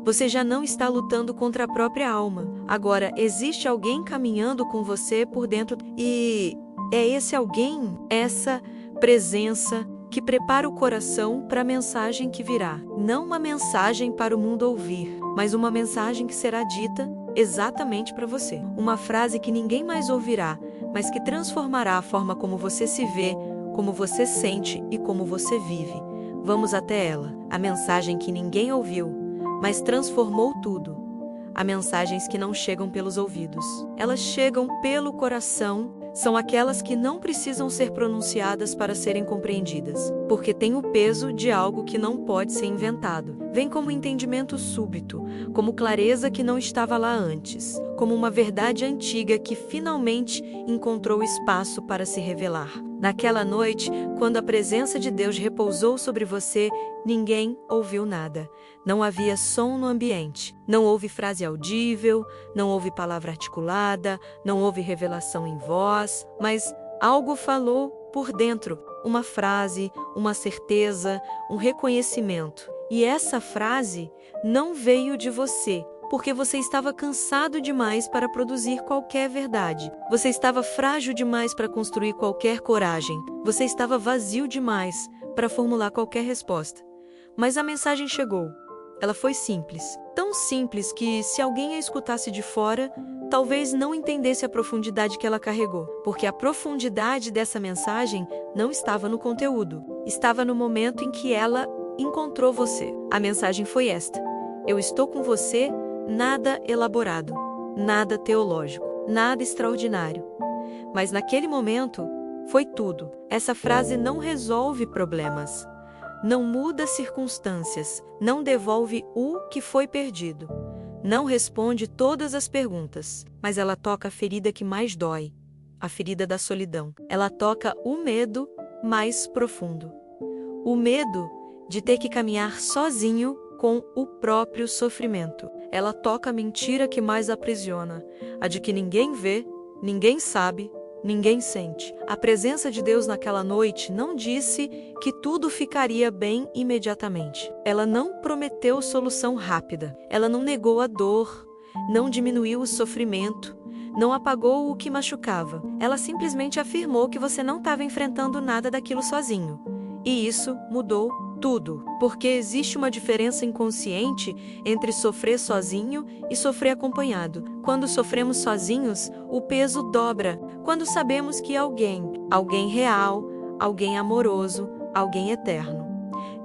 Você já não está lutando contra a própria alma. Agora, existe alguém caminhando com você por dentro e é esse alguém, essa presença que prepara o coração para a mensagem que virá. Não uma mensagem para o mundo ouvir, mas uma mensagem que será dita exatamente para você. Uma frase que ninguém mais ouvirá, mas que transformará a forma como você se vê, como você sente e como você vive. Vamos até ela. A mensagem que ninguém ouviu, mas transformou tudo. Há mensagens que não chegam pelos ouvidos. Elas chegam pelo coração. São aquelas que não precisam ser pronunciadas para serem compreendidas, porque têm o peso de algo que não pode ser inventado. Vem como entendimento súbito, como clareza que não estava lá antes, como uma verdade antiga que finalmente encontrou espaço para se revelar. Naquela noite, quando a presença de Deus repousou sobre você, ninguém ouviu nada. Não havia som no ambiente. Não houve frase audível, não houve palavra articulada, não houve revelação em voz, mas algo falou por dentro, uma frase, uma certeza, um reconhecimento. E essa frase não veio de você. porque você estava cansado demais para produzir qualquer verdade. Você estava frágil demais para construir qualquer coragem. Você estava vazio demais para formular qualquer resposta. Mas a mensagem chegou. Ela foi simples. Tão simples que, se alguém a escutasse de fora, talvez não entendesse a profundidade que ela carregou. Porque a profundidade dessa mensagem não estava no conteúdo. Estava no momento em que ela encontrou você. A mensagem foi esta: eu estou com você, nada elaborado, nada teológico, nada extraordinário. Mas naquele momento, foi tudo. Essa frase não resolve problemas, não muda circunstâncias, não devolve o que foi perdido, não responde todas as perguntas, mas ela toca a ferida que mais dói, a ferida da solidão. Ela toca o medo mais profundo. O medo de ter que caminhar sozinho com o próprio sofrimento. Ela toca a mentira que mais aprisiona, a de que ninguém vê, ninguém sabe, ninguém sente. A presença de Deus naquela noite não disse que tudo ficaria bem imediatamente. Ela não prometeu solução rápida. Ela não negou a dor, não diminuiu o sofrimento, não apagou o que machucava. Ela simplesmente afirmou que você não estava enfrentando nada daquilo sozinho. E isso mudou tudo, porque existe uma diferença inconsciente entre sofrer sozinho e sofrer acompanhado. Quando sofremos sozinhos, o peso dobra. Quando sabemos que alguém real, alguém amoroso, alguém eterno,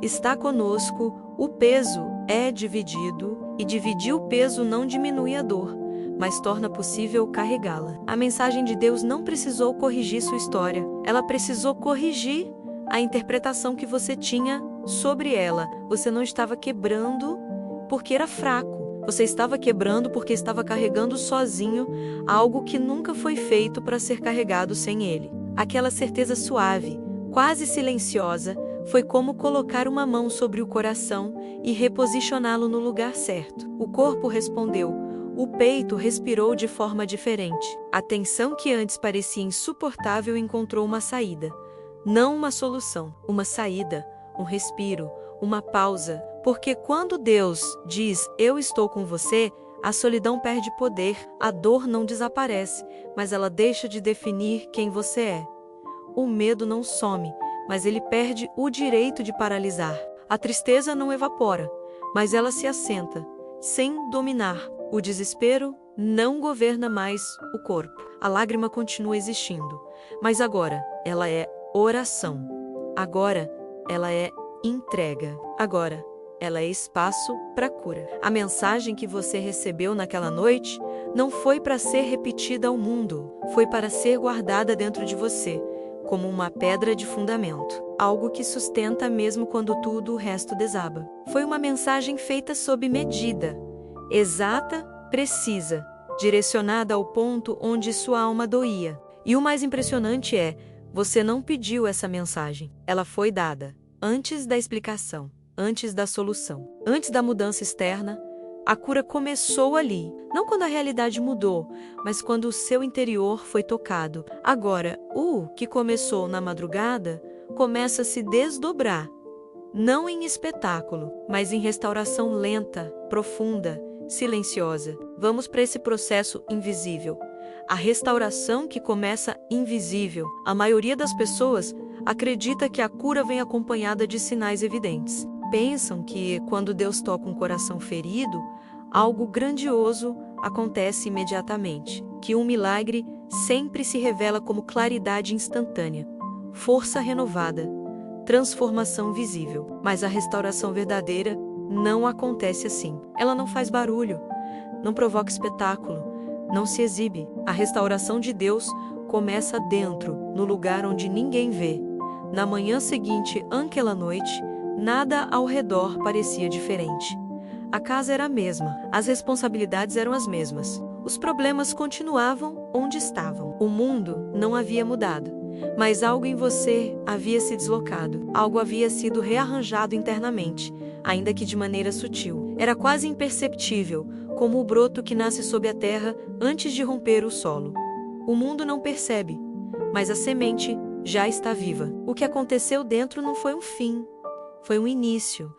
está conosco, o peso é dividido, e dividir o peso não diminui a dor, mas torna possível carregá-la. A mensagem de Deus não precisou corrigir sua história, ela precisou corrigir a interpretação que você tinha sobre ela. Você não estava quebrando porque era fraco. Você estava quebrando porque estava carregando sozinho algo que nunca foi feito para ser carregado sem ele. Aquela certeza suave, quase silenciosa, foi como colocar uma mão sobre o coração e reposicioná-lo no lugar certo. O corpo respondeu. O peito respirou de forma diferente. A tensão que antes parecia insuportável encontrou uma saída. Não uma solução, uma saída, um respiro, uma pausa, porque quando Deus diz, eu estou com você, a solidão perde poder, a dor não desaparece, mas ela deixa de definir quem você é. O medo não some, mas ele perde o direito de paralisar. A tristeza não evapora, mas ela se assenta, sem dominar. O desespero não governa mais o corpo. A lágrima continua existindo, mas agora ela é oração. Agora, ela é entrega. Agora, ela é espaço para cura. A mensagem que você recebeu naquela noite não foi para ser repetida ao mundo, foi para ser guardada dentro de você, como uma pedra de fundamento, algo que sustenta mesmo quando tudo o resto desaba. Foi uma mensagem feita sob medida, exata, precisa, direcionada ao ponto onde sua alma doía. E o mais impressionante é, você não pediu essa mensagem. Ela foi dada antes da explicação, antes da solução, antes da mudança externa. A cura começou ali, não quando a realidade mudou, mas quando o seu interior foi tocado. Agora, o que começou na madrugada começa a se desdobrar, não em espetáculo, mas em restauração lenta, profunda, silenciosa. Vamos para esse processo invisível. A restauração que começa invisível. A maioria das pessoas acredita que a cura vem acompanhada de sinais evidentes. Pensam que, quando Deus toca um coração ferido, algo grandioso acontece imediatamente, que um milagre sempre se revela como claridade instantânea, força renovada, transformação visível. Mas a restauração verdadeira não acontece assim. Ela não faz barulho, não provoca espetáculo, não se exibe. A restauração de Deus começa dentro, no lugar onde ninguém vê. Na manhã seguinte, àquela noite, nada ao redor parecia diferente. A casa era a mesma, as responsabilidades eram as mesmas. Os problemas continuavam onde estavam. O mundo não havia mudado, mas algo em você havia se deslocado. Algo havia sido rearranjado internamente, ainda que de maneira sutil. Era quase imperceptível, como o broto que nasce sob a terra antes de romper o solo. O mundo não percebe, mas a semente já está viva. O que aconteceu dentro não foi um fim, Foi um início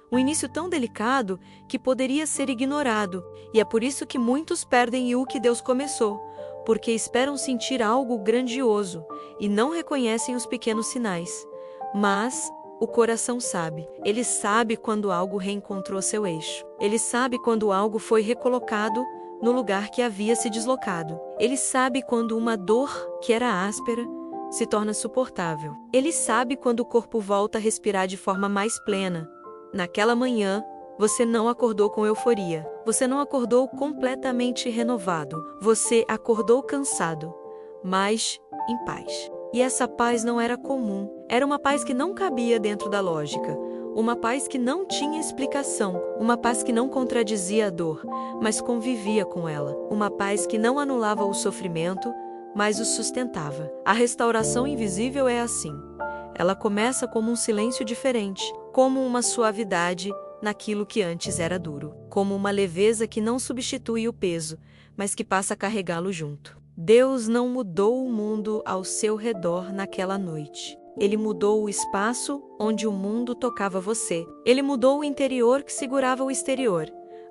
tão delicado que poderia ser ignorado, e é por isso que muitos perdem o que Deus começou, porque esperam sentir algo grandioso e não reconhecem os pequenos sinais. Mas o coração sabe. Ele sabe quando algo reencontrou seu eixo. Ele sabe quando algo foi recolocado no lugar que havia se deslocado. Ele sabe quando uma dor que era áspera se torna suportável. Ele sabe quando o corpo volta a respirar de forma mais plena. Naquela manhã, você não acordou com euforia. Você não acordou completamente renovado. Você acordou cansado, mas em paz. E essa paz não era comum. Era uma paz que não cabia dentro da lógica. Uma paz que não tinha explicação. Uma paz que não contradizia a dor, mas convivia com ela. Uma paz que não anulava o sofrimento, mas o sustentava. A restauração invisível é assim. Ela começa como um silêncio diferente, como uma suavidade naquilo que antes era duro, como uma leveza que não substitui o peso, mas que passa a carregá-lo junto. Deus não mudou o mundo ao seu redor naquela noite. Ele mudou o espaço onde o mundo tocava você. Ele mudou o interior que segurava o exterior.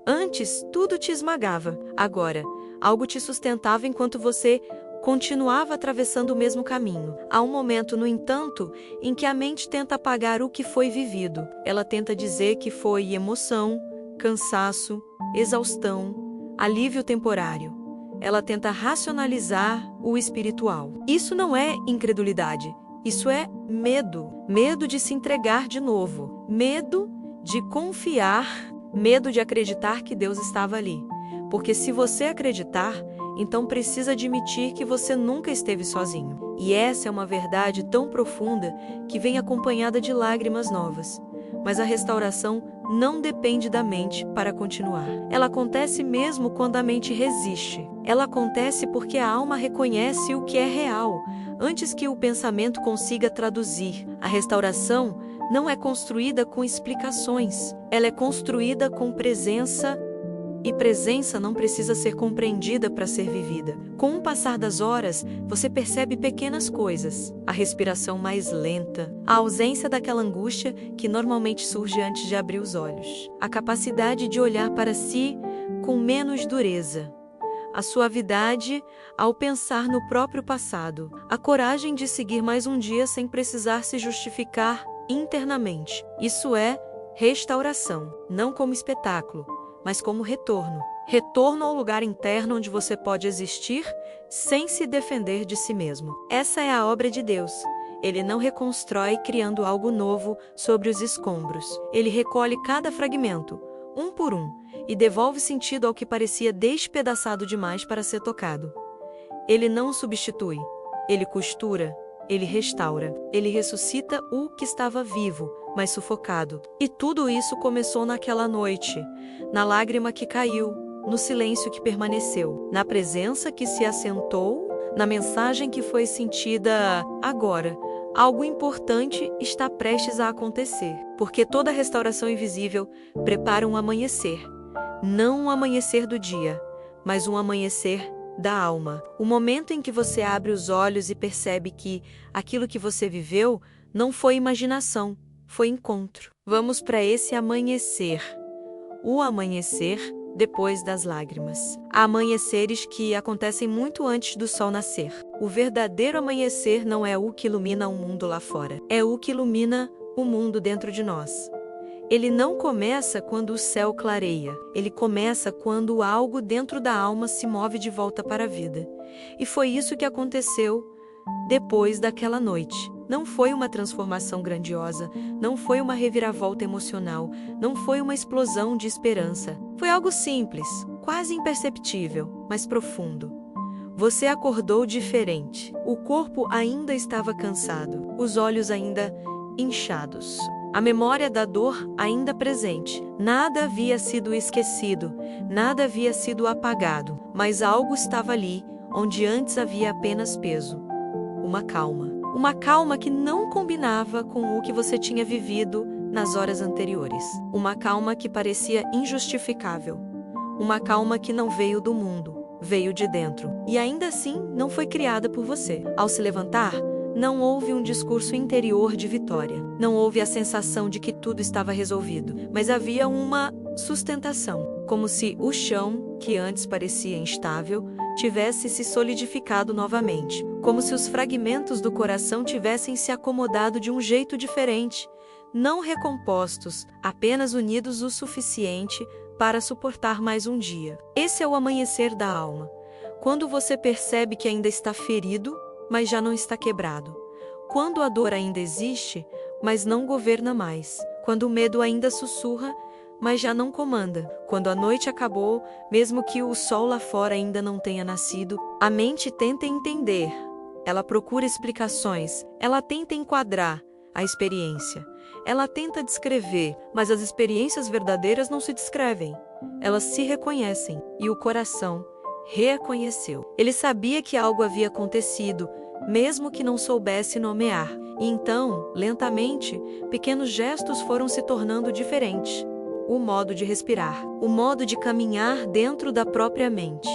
Antes, tudo te esmagava. Agora, algo te sustentava enquanto você continuava atravessando o mesmo caminho. Há um momento, no entanto, em que a mente tenta apagar o que foi vivido. Ela tenta dizer que foi emoção, cansaço, exaustão, alívio temporário. Ela tenta racionalizar o espiritual. Isso não é incredulidade. Isso é medo. Medo de se entregar de novo. Medo de confiar. Medo de acreditar que Deus estava ali. Porque se você acreditar, então precisa admitir que você nunca esteve sozinho. E essa é uma verdade tão profunda que vem acompanhada de lágrimas novas. Mas a restauração não depende da mente para continuar. Ela acontece mesmo quando a mente resiste. Ela acontece porque a alma reconhece o que é real, antes que o pensamento consiga traduzir. A restauração não é construída com explicações. Ela é construída com presença. E presença não precisa ser compreendida para ser vivida. Com o passar das horas, você percebe pequenas coisas. A respiração mais lenta, a ausência daquela angústia que normalmente surge antes de abrir os olhos. A capacidade de olhar para si com menos dureza. A suavidade ao pensar no próprio passado. A coragem de seguir mais um dia sem precisar se justificar internamente. Isso é restauração, não como espetáculo, mas como retorno. Retorno ao lugar interno onde você pode existir sem se defender de si mesmo. Essa é a obra de Deus. Ele não reconstrói criando algo novo sobre os escombros. Ele recolhe cada fragmento, um por um, e devolve sentido ao que parecia despedaçado demais para ser tocado. Ele não substitui. Ele costura. Ele restaura. Ele ressuscita o que estava vivo, mas sufocado. E tudo isso começou naquela noite, na lágrima que caiu, no silêncio que permaneceu, na presença que se assentou, na mensagem que foi sentida agora. Algo importante está prestes a acontecer, porque toda restauração invisível prepara um amanhecer. Não um amanhecer do dia, mas um amanhecer da alma. O momento em que você abre os olhos e percebe que aquilo que você viveu não foi imaginação, foi encontro. Vamos para esse amanhecer. O amanhecer depois das lágrimas. Há amanheceres que acontecem muito antes do sol nascer. O verdadeiro amanhecer não é o que ilumina o mundo lá fora. É o que ilumina o mundo dentro de nós. Ele não começa quando o céu clareia. Ele começa quando algo dentro da alma se move de volta para a vida. E foi isso que aconteceu depois daquela noite. Não foi uma transformação grandiosa, não foi uma reviravolta emocional, não foi uma explosão de esperança. Foi algo simples, quase imperceptível, mas profundo. Você acordou diferente. O corpo ainda estava cansado, os olhos ainda inchados. A memória da dor ainda presente. Nada havia sido esquecido, nada havia sido apagado, mas algo estava ali, onde antes havia apenas peso. Uma calma. Uma calma que não combinava com o que você tinha vivido nas horas anteriores. Uma calma que parecia injustificável. Uma calma que não veio do mundo, veio de dentro. E ainda assim, não foi criada por você. Ao se levantar, Não houve um discurso interior de vitória. Não houve a sensação de que tudo estava resolvido, mas havia uma sustentação, como se o chão, que antes parecia instável, tivesse se solidificado novamente, como se os fragmentos do coração tivessem se acomodado de um jeito diferente, não recompostos, apenas unidos o suficiente para suportar mais um dia. Esse é o amanhecer da alma. Quando você percebe que ainda está ferido, mas já não está quebrado. Quando a dor ainda existe, mas não governa mais. Quando o medo ainda sussurra, mas já não comanda. Quando a noite acabou, mesmo que o sol lá fora ainda não tenha nascido, a mente tenta entender. Ela procura explicações, ela tenta enquadrar a experiência. Ela tenta descrever, mas as experiências verdadeiras não se descrevem. Elas se reconhecem, e o coração reconheceu. Ele sabia que algo havia acontecido, mesmo que não soubesse nomear. E então, lentamente, pequenos gestos foram se tornando diferentes. O modo de respirar, o modo de caminhar dentro da própria mente,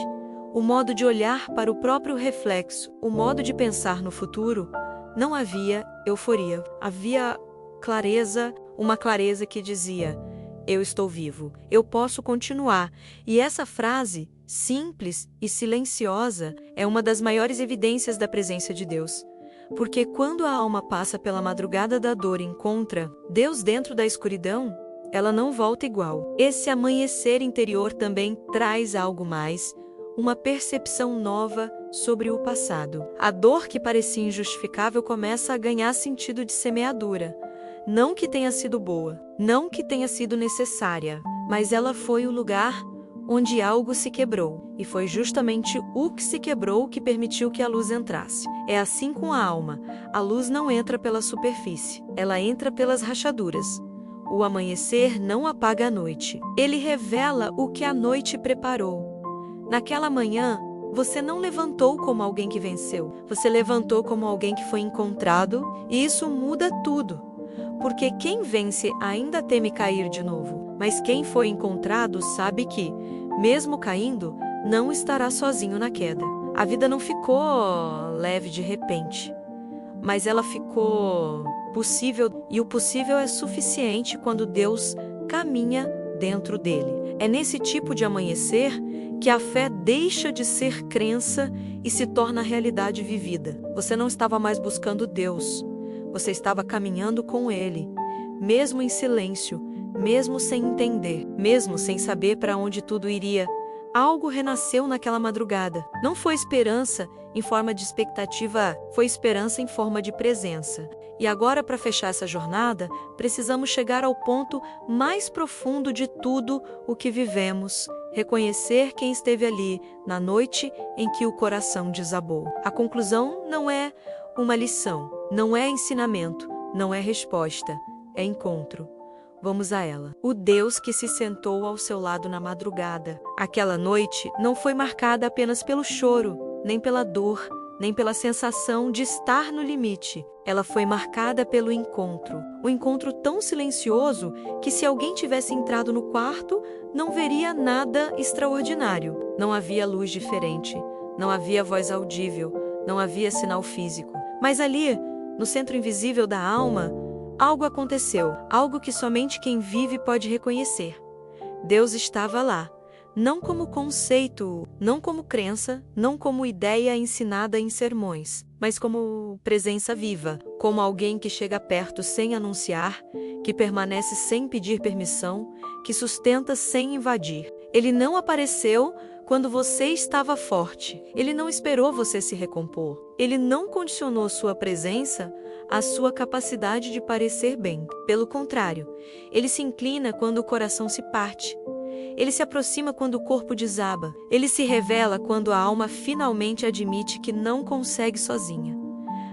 o modo de olhar para o próprio reflexo, o modo de pensar no futuro. Não havia euforia, havia clareza, uma clareza que dizia: eu estou vivo, eu posso continuar. E essa frase, simples e silenciosa, é uma das maiores evidências da presença de Deus. Porque quando a alma passa pela madrugada da dor e encontra Deus dentro da escuridão, ela não volta igual. Esse amanhecer interior também traz algo mais, uma percepção nova sobre o passado. A dor que parecia injustificável começa a ganhar sentido de semeadura. Não que tenha sido boa, não que tenha sido necessária, mas ela foi o lugar onde algo se quebrou, e foi justamente o que se quebrou que permitiu que a luz entrasse. É assim com a alma. A luz não entra pela superfície, ela entra pelas rachaduras. O amanhecer não apaga a noite. Ele revela o que a noite preparou. Naquela manhã, você não levantou como alguém que venceu. Você levantou como alguém que foi encontrado, e isso muda tudo. Porque quem vence ainda teme cair de novo. Mas quem foi encontrado sabe que, mesmo caindo, não estará sozinho na queda. A vida não ficou leve de repente, mas ela ficou possível, e o possível é suficiente quando Deus caminha dentro dele. É nesse tipo de amanhecer que a fé deixa de ser crença e se torna realidade vivida. Você não estava mais buscando Deus, você estava caminhando com Ele, mesmo em silêncio, mesmo sem entender, mesmo sem saber para onde tudo iria. Algo renasceu naquela madrugada. Não foi esperança em forma de expectativa, foi esperança em forma de presença. E agora, para fechar essa jornada, precisamos chegar ao ponto mais profundo de tudo o que vivemos, reconhecer quem esteve ali na noite em que o coração desabou. A conclusão não é uma lição, não é ensinamento, não é resposta, é encontro. Vamos a ela. O Deus que se sentou ao seu lado na madrugada. Aquela noite não foi marcada apenas pelo choro, nem pela dor, nem pela sensação de estar no limite. Ela foi marcada pelo encontro. Um encontro tão silencioso que, se alguém tivesse entrado no quarto, não veria nada extraordinário. Não havia luz diferente, não havia voz audível, não havia sinal físico. Mas ali, no centro invisível da alma, algo aconteceu, algo que somente quem vive pode reconhecer. Deus estava lá, não como conceito, não como crença, não como ideia ensinada em sermões, mas como presença viva, como alguém que chega perto sem anunciar, que permanece sem pedir permissão, que sustenta sem invadir. Ele não apareceu quando você estava forte. Ele não esperou você se recompor. Ele não condicionou sua presença à sua capacidade de parecer bem. Pelo contrário, ele se inclina quando o coração se parte. Ele se aproxima quando o corpo desaba. Ele se revela quando a alma finalmente admite que não consegue sozinha.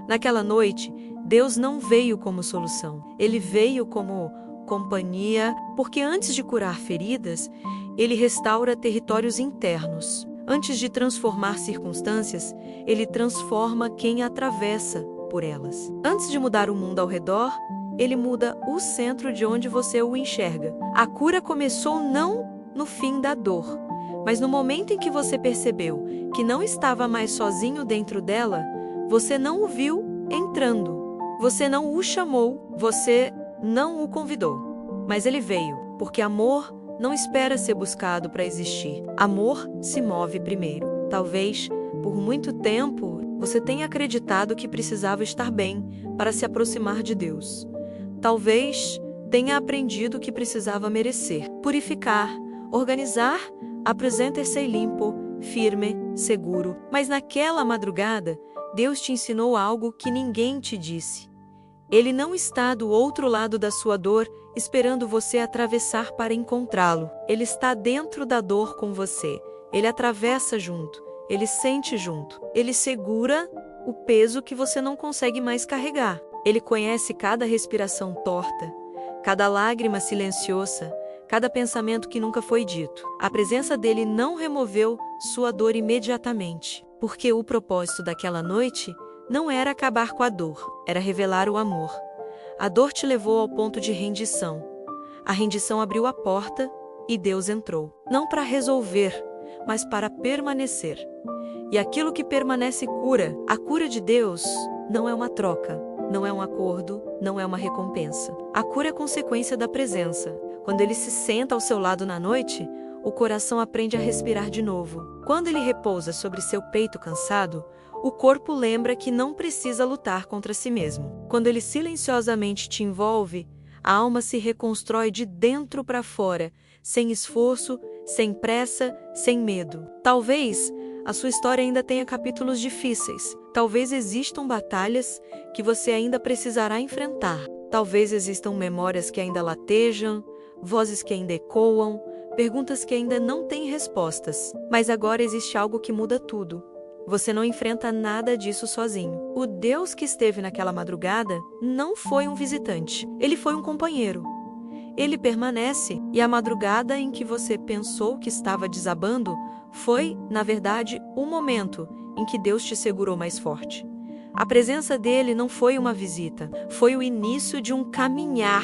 Naquela noite, Deus não veio como solução. Ele veio como companhia, porque antes de curar feridas, Ele restaura territórios internos. Antes de transformar circunstâncias, Ele transforma quem atravessa por elas. Antes de mudar o mundo ao redor, Ele muda o centro de onde você o enxerga. A cura começou não no fim da dor, mas no momento em que você percebeu que não estava mais sozinho dentro dela. Você não o viu entrando. Você não o chamou, você não o convidou. Mas ele veio, porque amor não espera ser buscado para existir. Amor se move primeiro. Talvez, por muito tempo, você tenha acreditado que precisava estar bem para se aproximar de Deus. Talvez tenha aprendido que precisava merecer, purificar, organizar, apresentar-se limpo, firme, seguro. Mas naquela madrugada, Deus te ensinou algo que ninguém te disse. Ele não está do outro lado da sua dor, esperando você atravessar para encontrá-lo. Ele está dentro da dor com você. Ele atravessa junto. Ele sente junto. Ele segura o peso que você não consegue mais carregar. Ele conhece cada respiração torta, cada lágrima silenciosa, cada pensamento que nunca foi dito. A presença dele não removeu sua dor imediatamente, porque o propósito daquela noite não era acabar com a dor, era revelar o amor. A dor te levou ao ponto de rendição. A rendição abriu a porta e Deus entrou. Não para resolver, mas para permanecer. E aquilo que permanece cura. A cura de Deus não é uma troca, não é um acordo, não é uma recompensa. A cura é consequência da presença. Quando ele se senta ao seu lado na noite, o coração aprende a respirar de novo. Quando ele repousa sobre seu peito cansado, o corpo lembra que não precisa lutar contra si mesmo. Quando ele silenciosamente te envolve, a alma se reconstrói de dentro para fora, sem esforço, sem pressa, sem medo. Talvez a sua história ainda tenha capítulos difíceis. Talvez existam batalhas que você ainda precisará enfrentar. Talvez existam memórias que ainda latejam, vozes que ainda ecoam, perguntas que ainda não têm respostas. Mas agora existe algo que muda tudo. Você não enfrenta nada disso sozinho. O Deus que esteve naquela madrugada não foi um visitante. Ele foi um companheiro. Ele permanece, e a madrugada em que você pensou que estava desabando foi, na verdade, o momento em que Deus te segurou mais forte. A presença dele não foi uma visita, foi o início de um caminhar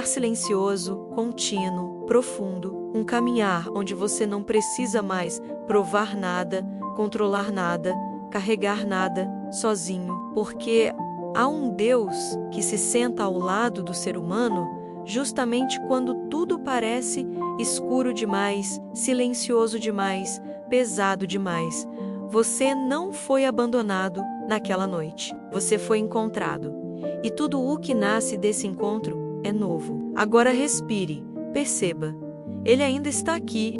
silencioso, contínuo, profundo, um caminhar onde você não precisa mais provar nada, controlar nada, carregar nada sozinho, porque há um Deus que se senta ao lado do ser humano justamente quando tudo parece escuro demais, silencioso demais, pesado demais. Você não foi abandonado naquela noite. Você foi encontrado. E tudo o que nasce desse encontro é novo. Agora respire, perceba. Ele ainda está aqui,